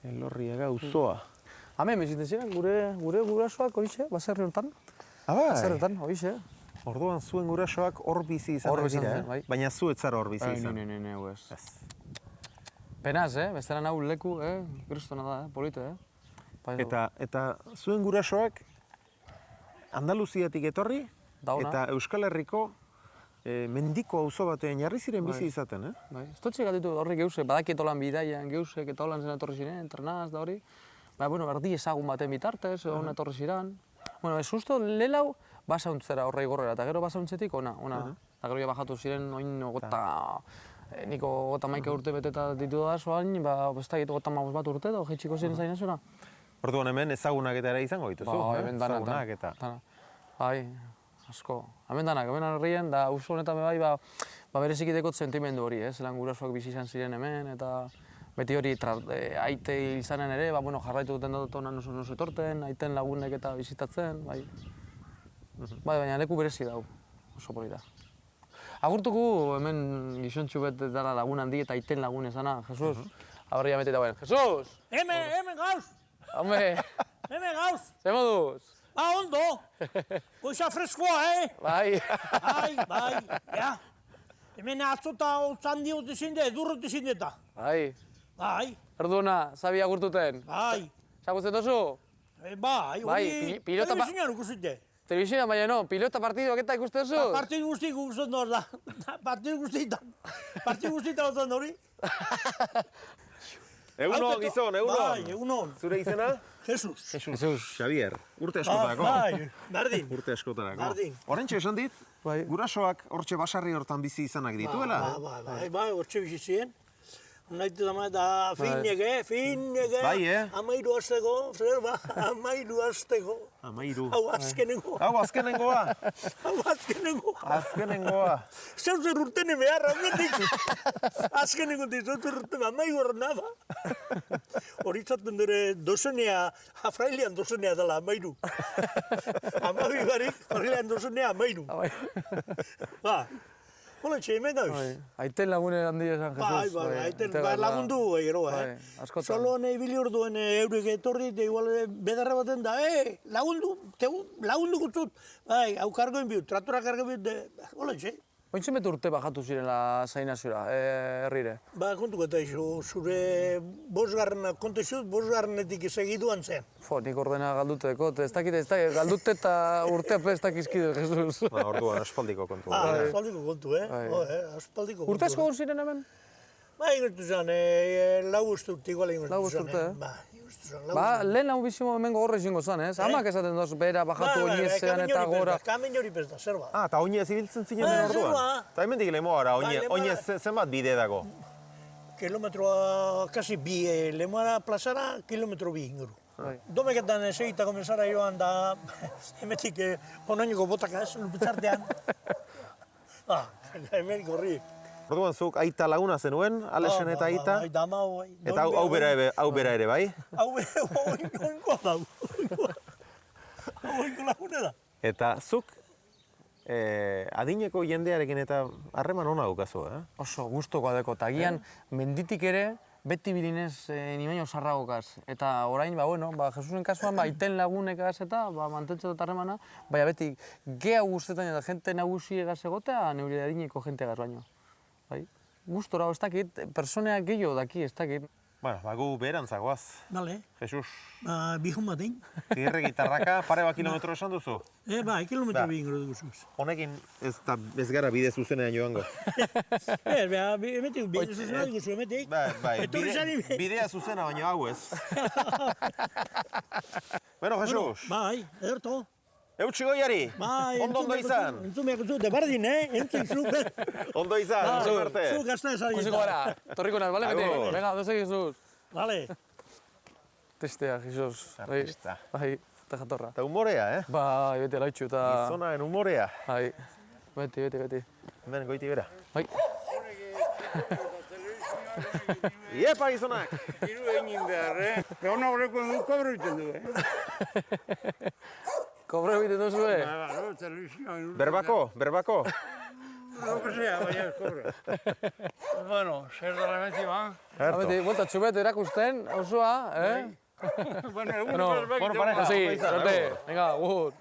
Elorriaga auzoa. Hemen biziten ziren, gure gurasoak horixe, baserri hortan. Bai. Baserri hortan, horixe. Orduan zuen gurasoak hor bizi izanak dira, bai. Baina zu ez zara hor bizi izan. Ne, ez. Penaz, besteran hau leku, kristona da, polite, Bai, Eta zuen gurasoak Andaluziatik etorri, Dauna. eta Euskal Herriko mendiko auzo batean jarri ziren bizi izaten, Bai, ez totxe gatitu horri geuse, badakietolan bidaian geusek eta holan zen etorri ziren, entrenaz da hori. Ba, bueno, berdi ezagun baten bitartez, hona etorri ziren. Bueno, ez justo lelau basauntzera horrei gorrera, eta gero basauntzetik ona. Eta gero ja bajatu ziren, oin niko gota maika urte beteta ditu da zoan, ba, ez da gota bat urte, da jetxiko ziren zainazura. Orduan hemen ezagunak eta ere izango dituzu, hemen dana, ezagunak eta... Bai, asko. Hemen danak, hemen herrien, da auzo honetan bai, ba berezikiteko sentimendu hori, zelan gurasoak bizi izan ziren hemen, eta beti hori aite izanen ere, ba, bueno, jarraitu duten dut honan oso etorten, aiten lagunek eta bizitatzen, bai. Bai, baina leku berezi dau, oso polita. Agurtuko hemen gizontxu bet dara lagun handi eta aiten lagun ezana, Jesus, abarria meteta baina. Jesus! Hemen gauz! Hombre! Hemen gauz! Zer moduz? Ba, ondo! Goiza freskoa, Bai! Bai, ja. Hemen atzota otzan diot ezin da, edurrot ezin deta. Bai! Bai, Erduna, zabi agurtuten. bai. Zagutzen dozu? Bai, hori pilota telebizinan ikusite. Telebizioan baina no, pilota partiduak eta ikusten zu? Partidu guztik ikusten dut da. Partidu guztietan otzan hori. Egunon, gizon, egunon! Bai, egunon. Zure izena? Jesus. Jesus. Xavier, urte askotarako. Bai, berdin. Urte askotarako. Berdin. Horrentxe esan dit, Bai. gurasoak hortxe basarri hortan bizi izanak dituela? Bai, hortxe bizi ziren. Naitu dama eta finnege, Bai, amairu azteko, zer ba, amairu azteko. Amairu. Hau azkenengoa. Hau azkenengoa. Hau azkenengoa. Azkenengoa. Zer urtene beharra, hongetik. Azkenengo zer urtene, amairu horren nada. Hori zaten dure dozenea, frailean dozenea dela, amairu. Amabi barik, frailean dozenea, amairu. Ba, hola, hemen gauz. Aiten lagune handi esan, Jesus. Bai, aiten lagundu gero, askotan. Solo ibili orduen eurek etorri, eta igual bedarra baten da, lagundu gutzut. Bai, hau kargoen biut, tratora kargoen biut, hola, Ointzen betu urte bajatu zirela zainazura, herrire? Ba, kontuko eta iso, zure bosgarrena, kontezut, bosgarrenetik segiduan zen. Nik ordena galduteko, ez dakit, galdute eta urtea ez dakizkidu, Jesus. Ba, orduan, aspaldiko kontu. Aspaldiko kontu, aspaldiko kontu. Urte asko ziren hemen? Ba, ingertu zen, lau urte igual ingertu zen. Ba, Ba, lehen hau bizimo hemengo horre zingo zen, ez? Amak esaten dozu, bera, bajatu oinezean eta gora. Kamen hori pesta, zer ba. Eta oinez ibiltzen zinen den orduan? Eta hemendik Lemoara, oinez zenbat bide dago? Kilometroa, kasi bi, Lemoara plazara, kilometro bi inguru. Domeketan segita komenzara joan da, hemetik onainoko botaka ez, lupitzartean. Hemenik horri. Orduan zuk aita laguna zenuen, Alesen eta aita? Bai, damau, bai. Eta hau bera ere, bai? Hau oinko da, oinko lagune da. Eta zuk adineko jendearekin eta harreman ona daukazu, Oso gustukoa deko, eta agian menditik ere beti bilinez nimeño sarragokaz. Eta orain, Jesusen kasuan, aiten lagunekaz eta mantentzen dut harremana, baina beti geha guztetan eta jente nagusiegaz egotea, neure adineko jenteagaz baino. Bai, gustora, ez dakit, personeak gehiago daki, ez dakit. Bueno, gu berantzagoaz. Bale, Jesus, bihun batein. tigre gitarraka, pare bat kilometro esan duzu. Kilometro bi inguru duguzuz. Honekin ez gara bide zuzenean joango. Emetik, bide zuzena duguzu, emetik. Bai, Etorri zari bidea zuzena baino hau ez. Bueno, Jesus, Bai, ederto. eutxi goiari, Bai, ondo izan. Entzun behar zu, debardin, Entzun zu. Ondo izan, zu arte. Zu gazta esari. Musiko gara, torriko naz, bale, beti? Agur. Venga, doze Jesús. Bale. Testea, Jesús. Bai, Artista. bai, eta jatorra. Eta humorea, Bai, beti laitxu eta... Gizonaen humorea. Bai, beti. Hemen goiti bera. Bai. Iepa gizonak! Hiru egin behar, Ona horreko du kobre egiten du, Kobre egiten duzue? Telebizioan. Berbako? Lo que sea, baina kobre. Bueno, zer dara beti, ba? Beti, buelta txubet erakusten, osoa, Bueno, egun Bueno, perfecto. pareja. Sí, ondo izan, suerte. agur. Venga, agur.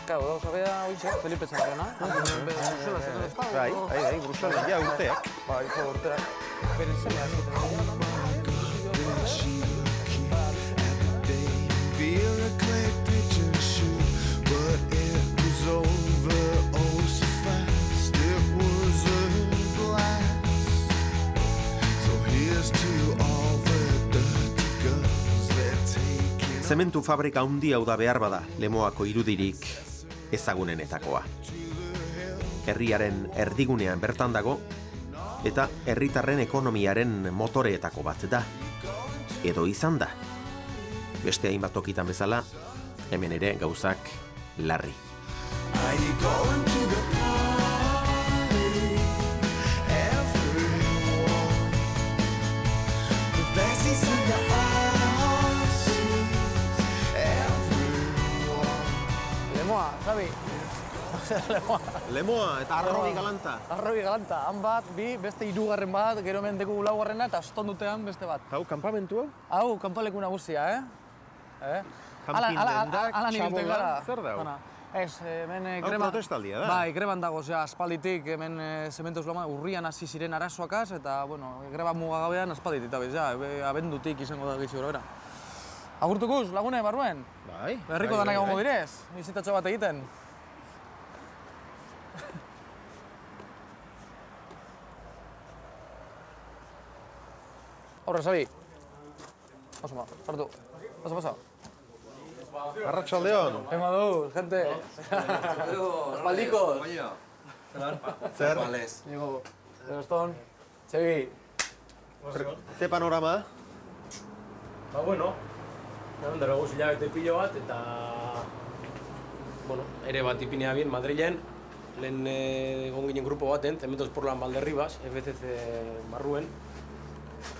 Claro, vamos a ver hoy Felipe Zagarrena. Bai, Bruselan, ja urteak. Bai, jo, urteak. Bere izena, Feel a click picture shoot, but it was over oh so fast. It was a blast. So here's to all the dirty girls that taking. Zementu fabrika handi hau da behar bada, Lemoako irudirik ezagunenetakoa. Herriaren erdigunean bertan dago, eta herritarren ekonomiaren motoreetako bat da. Edo izan da. Beste hainbat tokitan bezala, hemen ere gauzak larri. Are you going to the party? Everyone. The faces in the seats. Everyone. Lemoa, Xabi. Lemoa eta Arrobi Galanta. Arrobi Galanta, han bat, bi, beste hirugarren bat, gero hemen deku laugarrena eta estondutean beste bat. Hau, kanpamentu hau? Hau, kanpaleku nagusia, Camping dendak, Alan ibiltzen txabola, gara. zer da hau? Ona, ez, hemen Hau greba... protestaldia da. Bai, greban dago, osea, aspalditik hemen zementuz loma, urrian hasi ziren arazoakaz, eta, bueno, greba mugagabean aspalditik, eta bez, abendutik izango da gitzi gora. Agurtukuz, lagune, barruen? Bai. Berriko danak egongo direz, bizitatxo bat egiten. Aurre, Xabi. Paso, hartu. Paso. Arratsaldeon. Emaduz, gente. Espaldikos. Zer? Diego, Zeroston, Txebi. Ze panorama? Ba, bueno, dara guz hilabete pilo bat, eta... Bueno, ere bat ipinea bien Madrilen, lehen egon ginen grupo baten, Cementos por Lan Valderribas, FCC barruen,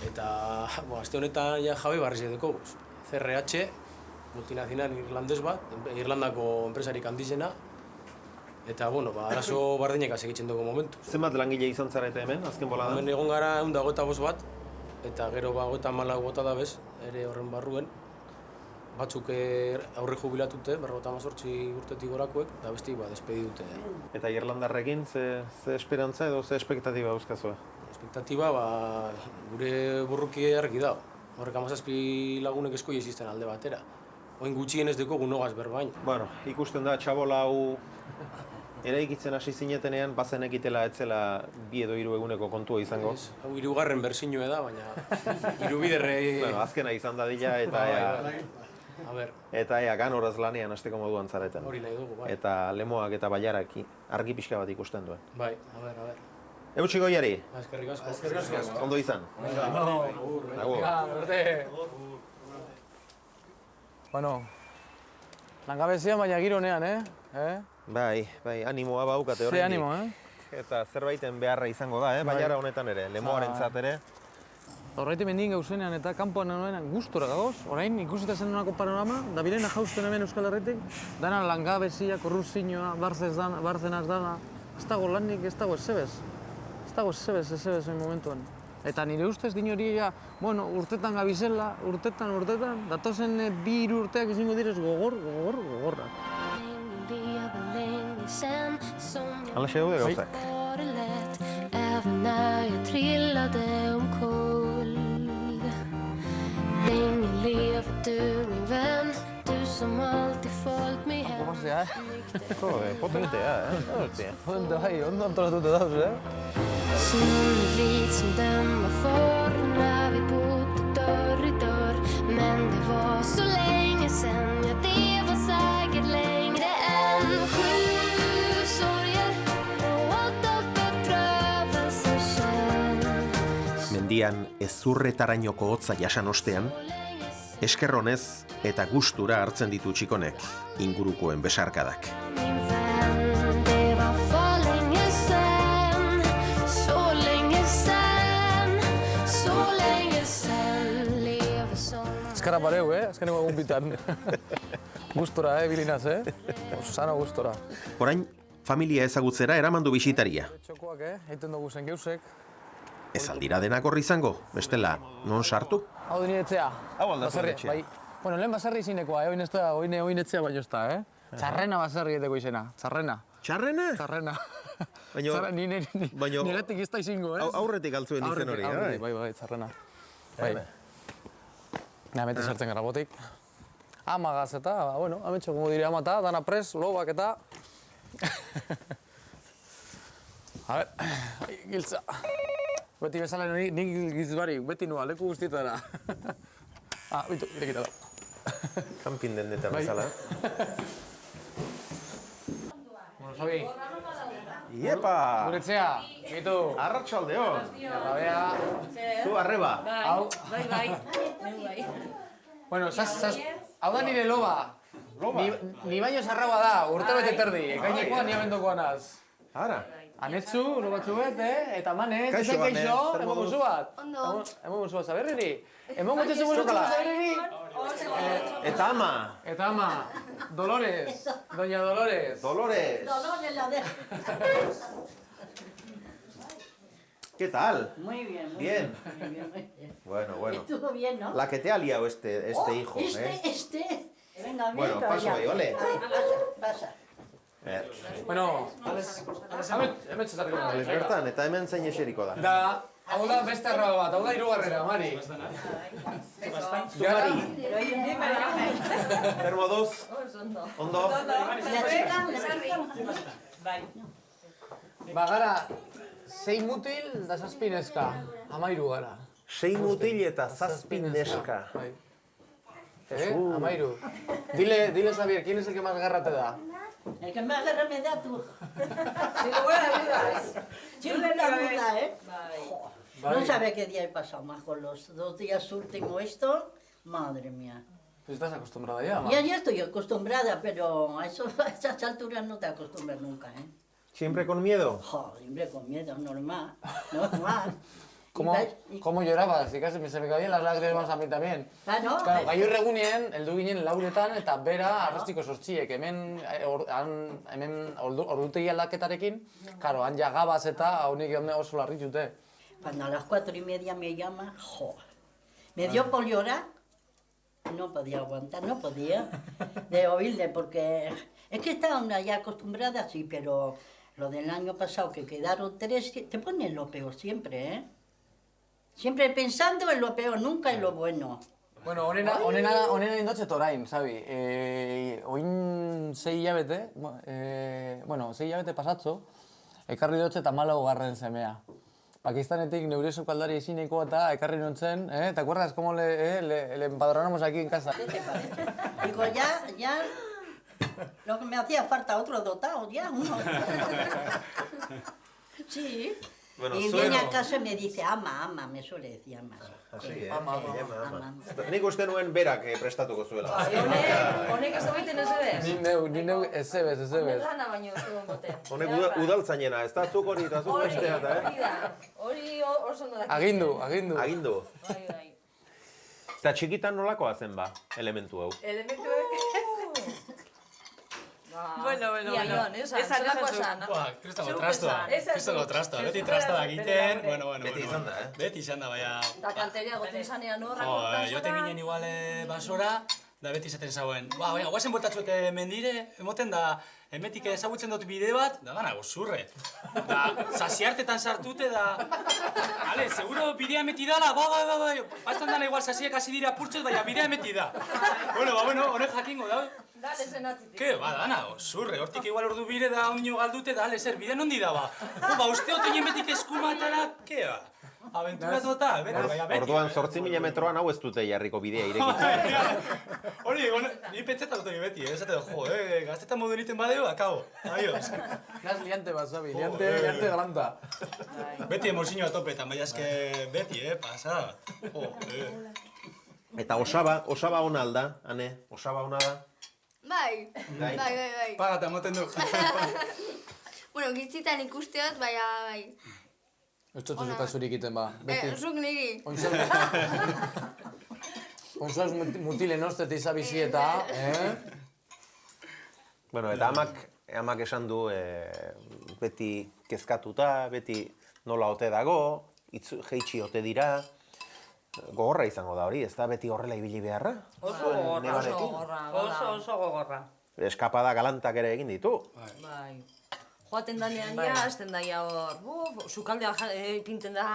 eta, aste honetan ja jabe barriz edeko guz. CRH, multinazional irlandez bat, Irlandako enpresarik handizena, eta, bueno, arazo bardinek segitzen dugu momentu. Zenbat langile izan zarete hemen, azken bolada? Hemen egon gara 125 bat, eta gero 54 bota da bez, ere horren barruen. Batzuk aurre jubilatute, 58 urtetik gorakoek, eta besti despedi dute. Eta Irlandarrekin ze esperantza edo ze espektatiba euskazua? Espektatiba, gure burruki argi da. Horrek 17 lagunek esko izisten alde batera. Oin gutxien ez deko gunogaz berbain. Bueno, ikusten da txabola hau eraikitzen hasi zinetenean bazenekitela etzela 2 edo 3 eguneko kontua izango. Hau 3. bersinue da, baina 3 biderrei... Bueno, azkena izan dadila eta eta ganoraz lanean hasteko moduan zareten. Hori nahi dugu, bai. Eta Lemoak eta Bailarak argi pixka bat ikusten duen. Bai, a ber. Eutxi goiari, Eskerrik asko. ondo izan. Agur. Berte. Bueno, langabezian baina giro honean, Bai, animoa baukate horrein. Ze animo, Eta zerbaiten beharra izango da, Bailara honetan ere, Lemoarentzat ere. Horreiti mendien gauzenean eta kanpoan honean gustora gagoz. Orain ikusita zen honako panorama, da birena jausten hemen Euskal Herritik, dana langabezia, korrupzioa, barzenaz dana. Ez dago lanik, ez dago ezebez. Ez dago ezebez oin momentuan. Eta nire ustez din hori, bueno, urtetan gabizela, urtetan, datozen 2-3 urteak izango direz gogorra. Alaxe daude gauzak. Även när jag trillade omkull. Potentea, Potentea, Potente bai, ondo antolatuta dauz, Snurrvit som den var förr när vi bodde dörr i dörr. Men det var så länge sen, ja det var säkert längre än 7 sorger och 8 bedrövelser sen. Mendian ezurretarainoko hotza jasan ostean, eskerronez eta gustura hartzen ditu txikonek ingurukoen besarkadak. Min vän, det var för länge sen. Så länge sen. Så länge sen. Lever som Eskara bareu, azkeneko egun bitan. Gustora, bilinaz, Sano gustora. Orain, familia ezagutzera eraman du bisitaria. Txokoak, egiten dugu zen geusek. Ez aldira denak horri izango, bestela, non sartu? Hau dini etxea. Hau alda zure Baserri, etxea. bai. Bueno, lehen baserri izinekoa, oin etxea baino ez da, Txarrena baserri eteko izena, txarrena. Txarrena? Txarrena. Baino- Txarra, baino- niretik ez da izingo, Aurretik altzuen izen hori, Aurretik, bai, txarrena. Bai. Beti sartzen gara botik. Amagaz eta, bueno, ametxo, como dire, amata, dana pres, lobak eta... A ver, giltza. Beti bezala nik giltz barik, beti noa, leku guztietara. Bitu, irekita da. Camping dendetan Bai. bezala. Bueno, Xabi, Iepa! gure etxea, gitu. Arratsaldeon! Rabea, Zu arreba! hau, Bai. bueno, hau da nire loba. Loba? Ni baino zarraua da, urte bete terdi, ekainekoa ni abendokoa naz. Ara! Anetzu, lo batzu eta Mane, Kaixo, zezen Mane, kaixo, zer emon moduz? guzu bat. Ondo. Emon guzu bat, zaberriri. Emon guzu bat zaberriri. Eta ama! Eta ama, Dolores, doña Dolores. Dolores! ¿Qué tal? Muy bien, muy Bien. bien. Bueno. Estuvo bien, ¿no? La que te ha liado este hijo, Venga, bien, Bueno, pero paso ya. ahí, ole. Pasa. Bueno, hemetxe zarriko Alex bertan, eta hemen zein eseriko da. Da, hau da beste arraba bat, hau da hirugarrera, Mari. Gara, Zer moduz? Ondo? La chica. gara, 6 mutil da 7 neska, 13 gara. 6 mutil eta 7 neska. Bai. 13. Dile, Xavier, ¿quién es el que más garra te da? El que más guerra me da tú. Si me la duda, No sabe qué día he pasado más con los 2 días últimos esto. Madre mía. Pues estás acostumbrada ya, Ma. Ya estoy acostumbrada, pero a esas alturas no te acostumbras nunca, ¿Siempre con miedo? Joder, hombre, con miedo, normal. ¿Cómo llorabas? Si casi se me caían las lágrimas a mí también. No? Claro, gai horregunien, heldu ginen lauretan, eta bera arrastiko sortxiek, hemen ordutegi aldaketarekin, claro, han ja gabaz eta haunik oso larritute. Cuando a las 4:30 me llama, joder. Me dio por llorar. No podía aguantar, no podía. De oírle, porque es que estaban ya acostumbradas, sí, pero lo del año pasado que quedaron 3, te ponen lo peor siempre, Siempre pensando en lo peor, nunca en lo bueno. Bueno, honena indotxe orain, Xabi. Oin 6 hilabete, 6 hilabete pasatzo, ekarri dotxe eta 14. semea. Pakistanetik neure sukaldari ezineko eta ekarri nontzen, ¿te acuerdas cómo le empadronamos aquí en casa? Digo, ya, lo que me hacía falta otro dotado, ya, uno. Sí. Bueno, Y viene a casa y me dice, ama, me suele decir ama. Así, ama. Nik uste nuen berak prestatuko zuela. Honek ez egiten ez ebez? Ni neu ez ebez. Lana baino ez egon boten. Honek udaltzainena, ez da zuk hori eta zuk bestea eta, Hori oso ondo dakit. Agindu. Bai. Eta txikitan nolakoa zen ba, elementu hau? Bueno. Zelako esan. Kristoko trastoa, beti trastoa egiten, bueno. Beti izan da, Beti izan da, baina... Da kanteria goten zanean horra Joten ginen igual basora, da beti izaten zauen. Guazen botatzuek mendire, emoten da Hemetik ezagutzen dut bide bat, da dana gozurre. Da, sasiartetan sartute da... Ale, seguro bidea emeti dala, bai. Bastan dana igual sasiak hasi dira apurtxot, baina bidea emeti da. Bueno, honek jakingo da. Dale, zenatzitik. Ke, dana gozurre, hortik igual ordu bire da ondino galdute, da, ale, zer, bide nondi da, ba. Uste oto hemetik eskumatara, ke, ba. Aventura total, beti. Orduan 8.000 metroan hau ez dute jarriko bidea irekitzen. Hori, ni pentseta dut beti, esate jo, gaztetan modu egiten badeo, akabo. Adios. Naz liante bat, Zabi, liante granta. Beti emozioa topetan, baina eske beti, pasa. Eta osaba ona alda, ane, osaba ona da. Bai. Pagata moten du. Bueno, gitzitan ikusteot, baina bai. Ez dut zukasurik iten ba. Zuk niri. Onzuaz mutilen oztet izabizi eta, Bueno, eta amak esan du beti kezkatuta, beti nola ote dago, jeitsi ote dira. Gogorra izango da hori, ez da beti horrela ibili beharra? Oso gogorra. Eskapada galantak ere egin ditu. Bai. Joaten danean ja, azten daia hor, sukaldea pinten da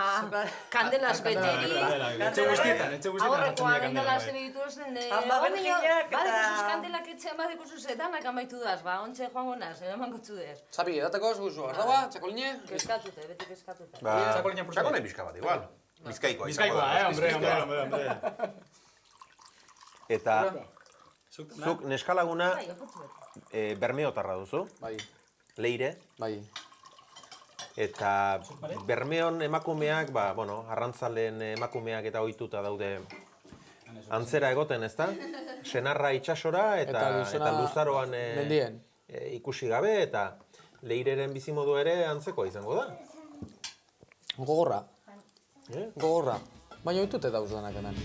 kandelaz beteri. Etxe guztietan Aurrekoa gendala azten dituzten, badeko kandelak etxean badeko zuz, danak amaitu daz, ontxe joango naz, eraman gotzu dez. Zabi, edatako zuzu, ardaua, txakoline? Keskatute, beti keskatute. Txakoline pixka bat, igual. Bizkaikoa, hombre. Eta zuk neskalaguna bermeotarra duzu. Bai. Leire. Bai. Eta Bermeon emakumeak, arrantzaleen emakumeak eta ohituta daude antzera egoten, ezta? Senarra itsasora eta luzaroan ikusi gabe, eta Leireren bizimodu ere antzekoa izango da. Gogorra. Gogorra. Baina ohitute dauz danak hemen.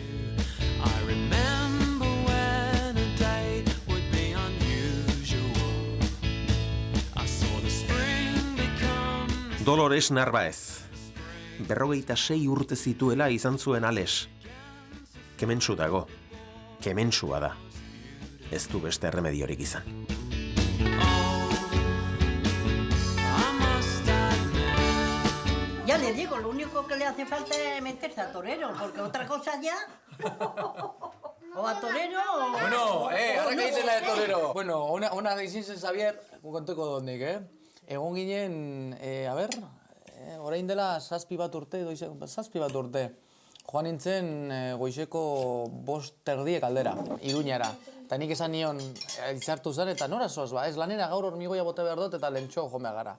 Dolores Narvaez. 56 urte zituela izan zuen Ales. Kementsu dago. Kementsua da. Ez du beste erremediorik izan. Ya le digo, lo único que le hace falta es meterse a torero, porque otra cosa ya... O a torero o... Bueno, ahora que dice la de torero. Bueno, ona izin zen Xavier, konteko dondik, Egon ginen, orain dela 7 bat urte, joan nintzen goizeko 5:30 aldera, Iruñara. Eta nik esan nion, itzartu zen, eta nora zoaz ba, ez lanera gaur hormigoia bote behar dut, eta lentxo jomea gara.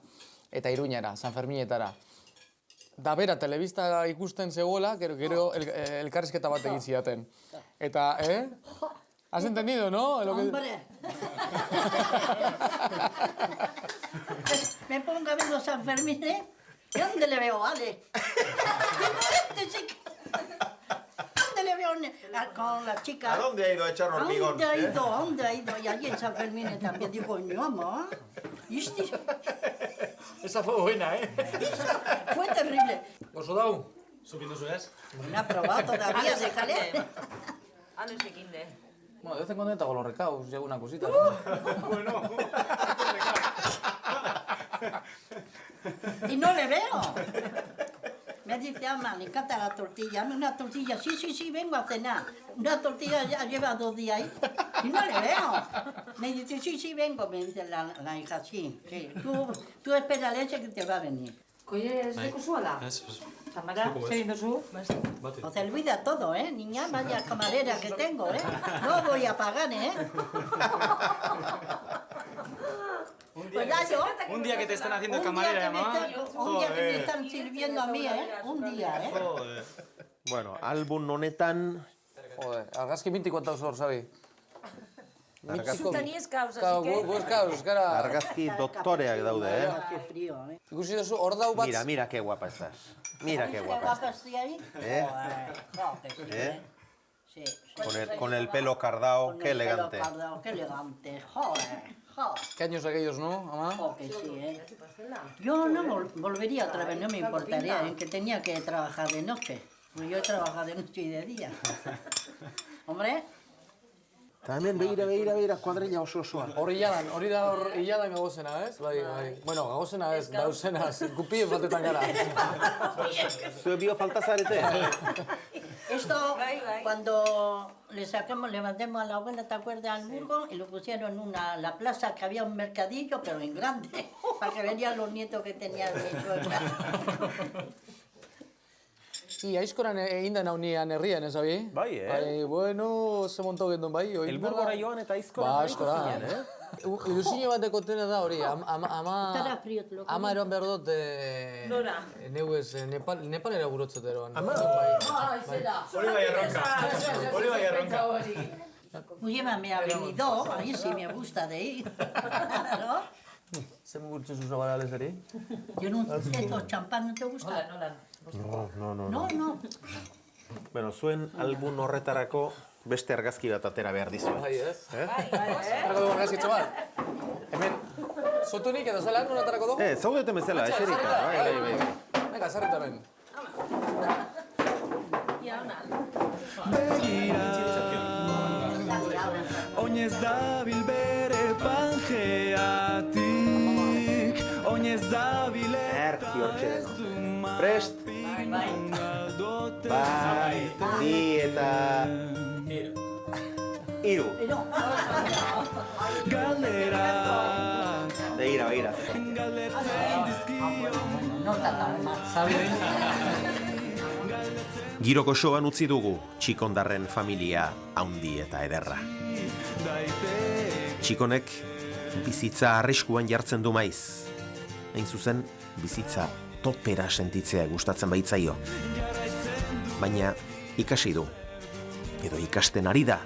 Eta Iruñara, San Ferminetara. Da bera, telebista ikusten zegoela, gero elkarrizketa bat egin zidaten. Eta, ¿has entendido, no? Hombre. Me pongo a ver los San Fermín, ¿Y dónde le veo, Ale? ¿Dónde le veo con la chica? ¿A dónde ha ido a echar hormigón? ¿Dónde ha ido? Y allí en San Fermín también digo, no, mamá. Esa fue buena, Fue terrible. ¿Oso dau? ¿Subiendo su es? No ha probado todavía, déjale. Ales ekinde. Bueno, de vez en cuando te hago los recaos y alguna cosita. Bueno. Y no le veo. Me dice, ama, le encanta la tortilla. Dame una tortilla. Sí, vengo a cenar. Una tortilla ya lleva 2 días ahí. Y no le veo. Me dice, sí, vengo. Me dice la hija, sí. Tú espera leche que te va a venir. Koie ez deko zuala? Tamara, zein dozu? O se olvida todo, niña, vaya camarera que tengo, No voy a pagar, Un día que te están haciendo camarera, mamá. Un día que me están sirviendo a mí, Un día, Bueno, album honetan... Joder, argazki mintikoa eta zor, Xabi. Zutani ez kauz, así que... Argazki doktoreak daude, Ikusi duzu, hor dau bat... Mira qué guapa estás. Mira qué guapa estás. estoy ahí? Sí. Con el pelo cardao, qué elegante. Qué elegante, joder. ¿Qué años aquellos, no, mamá? Que sí, Yo no volvería otra vez, no me importaría, en que tenía que trabajar de noche. Yo he trabajado de noche y de día. Hombre. Eta hemen begira, kuadrilla osoa. Hori da hiladan gagozena, ez? Bai. Bueno, gagozena ez, dauzena, kupien batetan gara. Zue bio falta zarete. Esto, cuando levantemos a la abuela, ¿te acuerdas? Al Burgo, y lo pusieron en la plaza que había un mercadillo, pero en grande, para que venían los nietos que tenía mi suegra. Aizkoran egin da naunian herrian, ez abi? Bai, Bueno, ze monto gendun bai. Helburgora joan eta aizkoran Aizkoran, ilusio bat dekotena da hori, ama eroan behar dut... Nora? Neuez, Nepalera gurotzet eroan. Ama? Hori bai arronka. Pues llévame a Benidorm, ahí sí me gusta de ir. ¿No? Zen gurtzen zuzabarales eri? Yo no, estos champán no te gusta. No. Bueno, zuen album horretarako beste argazki bat atera behar dizuen. Bai, ez? Arrako dugu argazkitxo bat. Hemen, sotunik edo zelan honetarako dugu? Zaudete mezela, eserita. Bai. Venga, zarrita hemen. Oinez dabil bere pangeatik, oinez dabil ez du prest? Bai, bi eta... Iru. Galdera. Begira. Giroko soan utzi dugu Txikondarren familia haundi eta ederra. Txikonek bizitza arriskuan jartzen du maiz. Hain zuzen, bizitza topera sentitzea gustatzen baitzaio. Baina ikasi du, edo ikasten ari da,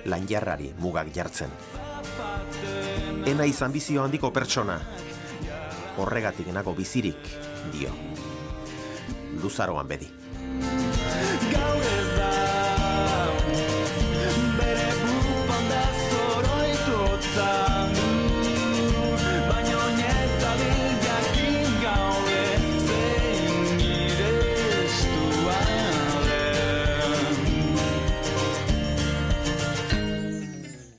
lanjarrari mugak jartzen. Enaiz ambizio handiko pertsona, horregatik nago bizirik, dio. Luzaroan bedi.